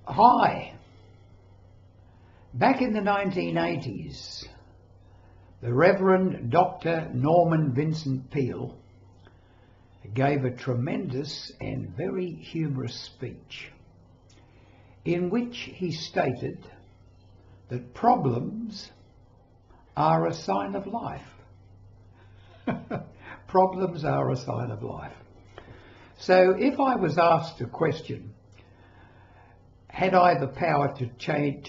Hi. Back in the 1980s, the Reverend Dr. Norman Vincent Peale gave a tremendous and very humorous speech in which he stated that problems are a sign of life. Problems are a sign of life. So if I was asked a question, had I the power to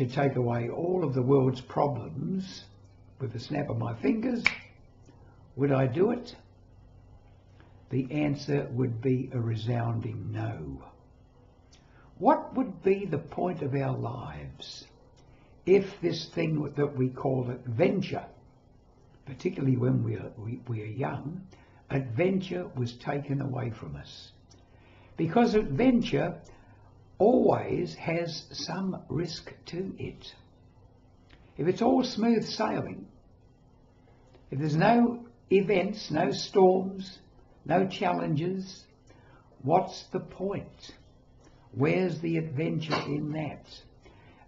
take away all of the world's problems with a snap of my fingers, would I do it? The answer would be a resounding no. What would be the point of our lives if this thing that we call adventure, particularly when we are young, adventure was taken away from us? Because adventure always has some risk to it. If it's all smooth sailing, if there's no events, no storms, no challenges, what's the point? Where's the adventure in that?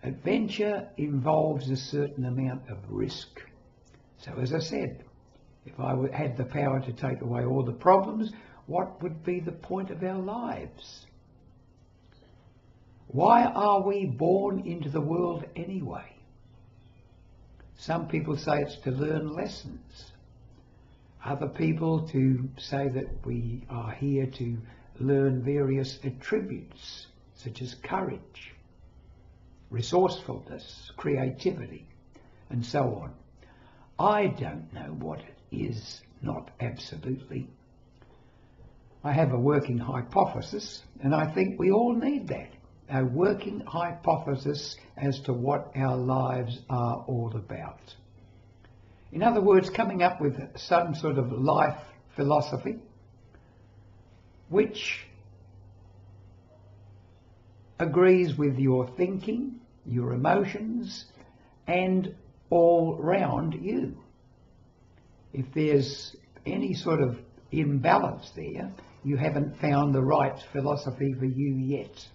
Adventure involves a certain amount of risk. So as I said, if I had the power to take away all the problems, what would be the point of our lives? Why are we born into the world anyway? Some people say it's to learn lessons. Other people to say that we are here to learn various attributes such as courage, resourcefulness, creativity, and so on. I don't know what it is, not absolutely. I have a working hypothesis, and I think we all need that. A working hypothesis as to what our lives are all about. In other words, coming up with some sort of life philosophy which agrees with your thinking, your emotions, and all round you. If there's any sort of imbalance there, you haven't found the right philosophy for you yet.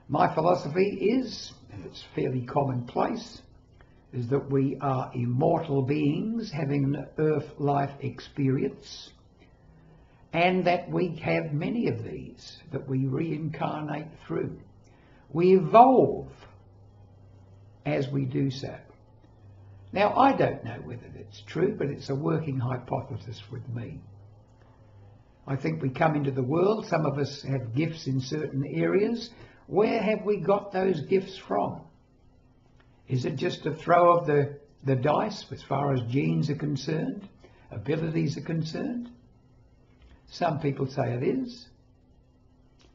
My philosophy is, and it's fairly commonplace, is that we are immortal beings having an earth-life experience, and that we have many of these that we reincarnate through. We evolve as we do so. Now, I don't know whether that's true, but it's a working hypothesis with me. I think we come into the world, some of us have gifts in certain areas. Where have we got those gifts from? Is it just a throw of the dice as far as genes are concerned, abilities are concerned? Some people say it is.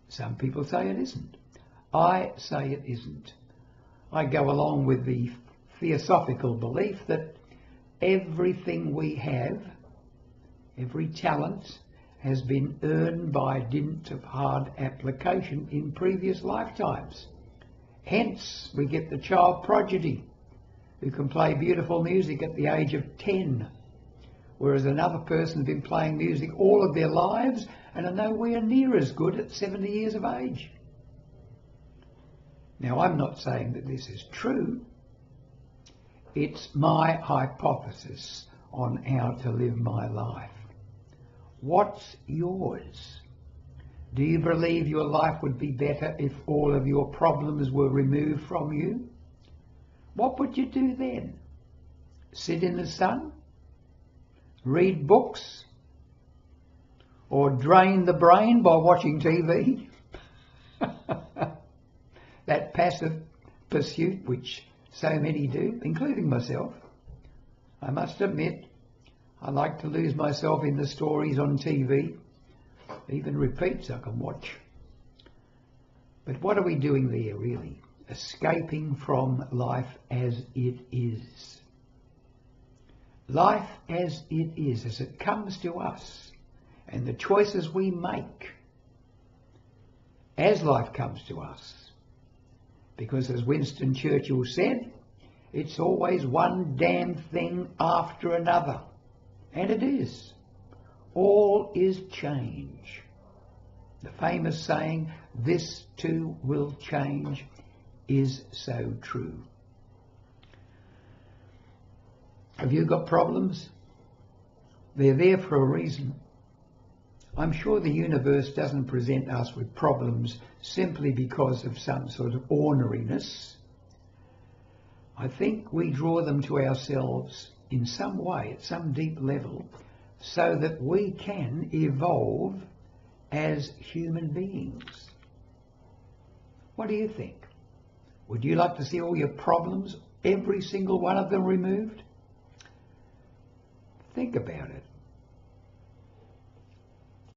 Some people say it isn't. I say it isn't. I go along with the theosophical belief that everything we have, every talent, has been earned by dint of hard application in previous lifetimes. Hence, we get the child prodigy who can play beautiful music at the age of 10, whereas another person has been playing music all of their lives and are nowhere near as good at 70 years of age. Now, I'm not saying that this is true. It's my hypothesis on how to live my life. What's yours? Do you believe your life would be better if all of your problems were removed from you? What would you do then? Sit in the sun? Read books? Or drain the brain by watching TV? That passive pursuit which so many do, including myself. I must admit, I like to lose myself in the stories on TV, even repeats I can watch. But what are we doing there really? Escaping from life as it is. Life as it is, as it comes to us, and the choices we make as life comes to us. Because as Winston Churchill said, it's always one damn thing after another. And it is. All is change. The famous saying, "This too will change," is so true. Have you got problems? They're there for a reason. I'm sure the universe doesn't present us with problems simply because of some sort of orneriness. I think we draw them to ourselves in some way, at some deep level, so that we can evolve as human beings. What do you think? Would you like to see all your problems, every single one of them, removed? Think about it.